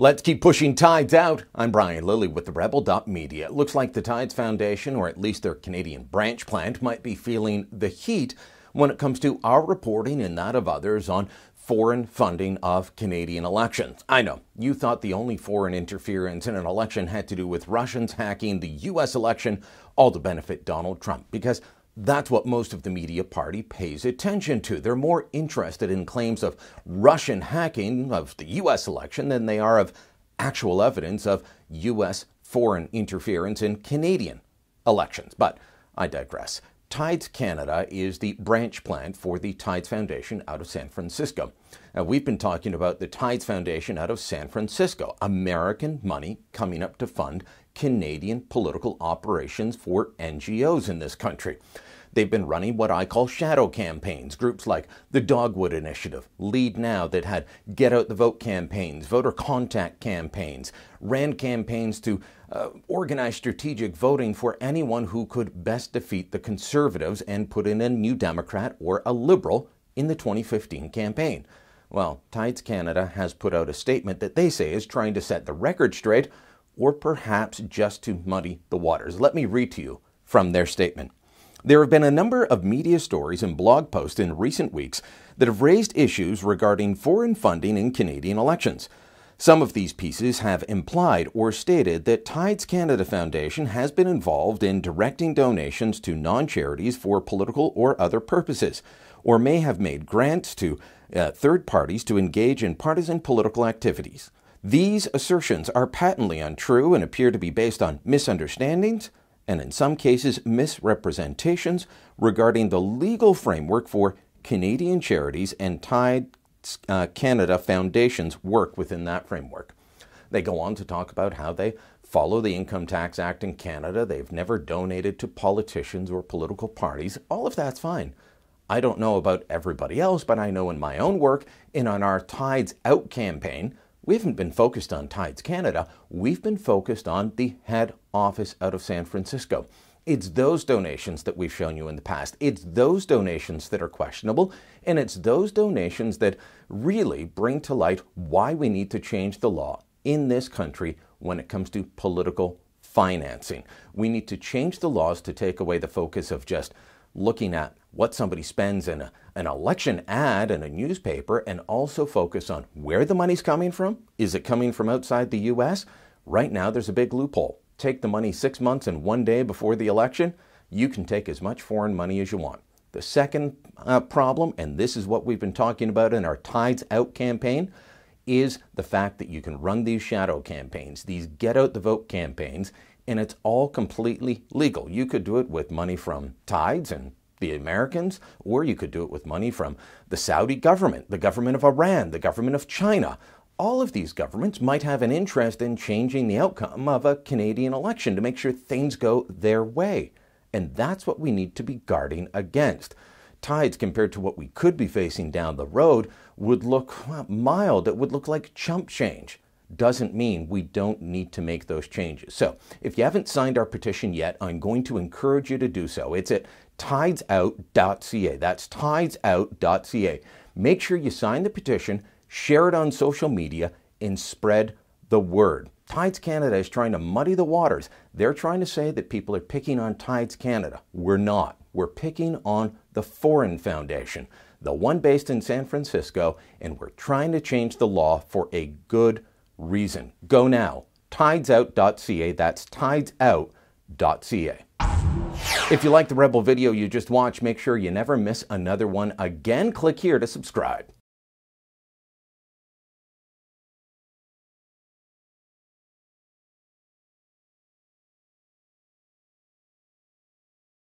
Let's keep pushing tides out. I'm Brian Lilly with the Rebel.media. It looks like the Tides Foundation, or at least their Canadian branch plant, might be feeling the heat when it comes to our reporting and that of others on foreign funding of Canadian elections. I know, you thought the only foreign interference in an election had to do with Russians hacking the U.S. election, all to benefit Donald Trump, because that's what most of the media party pays attention to. They're more interested in claims of Russian hacking of the U.S. election than they are of actual evidence of U.S. foreign interference in Canadian elections. But I digress. TIDES Canada is the branch plant for the TIDES Foundation out of San Francisco. Now, we've been talking about the TIDES Foundation out of San Francisco, American money coming up to fund Canadian political operations for NGOs in this country. They've been running what I call shadow campaigns, groups like the Dogwood Initiative, Lead Now, that had Get Out the Vote campaigns, voter contact campaigns, ran campaigns to organize strategic voting for anyone who could best defeat the Conservatives and put in a New Democrat or a Liberal in the 2015 campaign. Well, TIDES Canada has put out a statement that they say is trying to set the record straight, or perhaps just to muddy the waters. Let me read to you from their statement. There have been a number of media stories and blog posts in recent weeks that have raised issues regarding foreign funding in Canadian elections. Some of these pieces have implied or stated that TIDES Canada Foundation has been involved in directing donations to non-charities for political or other purposes, or may have made grants to third parties to engage in partisan political activities. These assertions are patently untrue and appear to be based on misunderstandings and, in some cases, misrepresentations regarding the legal framework for Canadian charities and TIDES Canada Foundation's work within that framework. They go on to talk about how they follow the Income Tax Act in Canada. They've never donated to politicians or political parties. All of that's fine. I don't know about everybody else, but I know in my own work and on our Tides Out campaign, we haven't been focused on TIDES Canada. We've been focused on the head office out of San Francisco. It's those donations that we've shown you in the past. It's those donations that are questionable, and it's those donations that really bring to light why we need to change the law in this country when it comes to political financing. We need to change the laws to take away the focus of just looking at what somebody spends in an election ad in a newspaper, and also focus on where the money's coming from. Is it coming from outside the U.S.? Right now, there's a big loophole. Take the money 6 months and 1 day before the election, you can take as much foreign money as you want. The second problem, and this is what we've been talking about in our Tides Out campaign, is the fact that you can run these shadow campaigns, these Get Out the Vote campaigns, and it's all completely legal. You could do it with money from Tides and the Americans, or you could do it with money from the Saudi government, the government of Iran, the government of China. All of these governments might have an interest in changing the outcome of a Canadian election to make sure things go their way. And that's what we need to be guarding against. Tides, compared to what we could be facing down the road, would look mild. It would look like chump change. Doesn't mean we don't need to make those changes. So if you haven't signed our petition yet, I'm going to encourage you to do so. It's at tidesout.ca. That's tidesout.ca. Make sure you sign the petition, share it on social media, and spread the word. TIDES Canada is trying to muddy the waters. They're trying to say that people are picking on TIDES Canada. We're not. We're picking on the foreign foundation, the one based in San Francisco, and we're trying to change the law for a good reason. Go now. Tidesout.ca. That's tidesout.ca. If you like the Rebel video you just watched, make sure you never miss another one again. Click here to subscribe.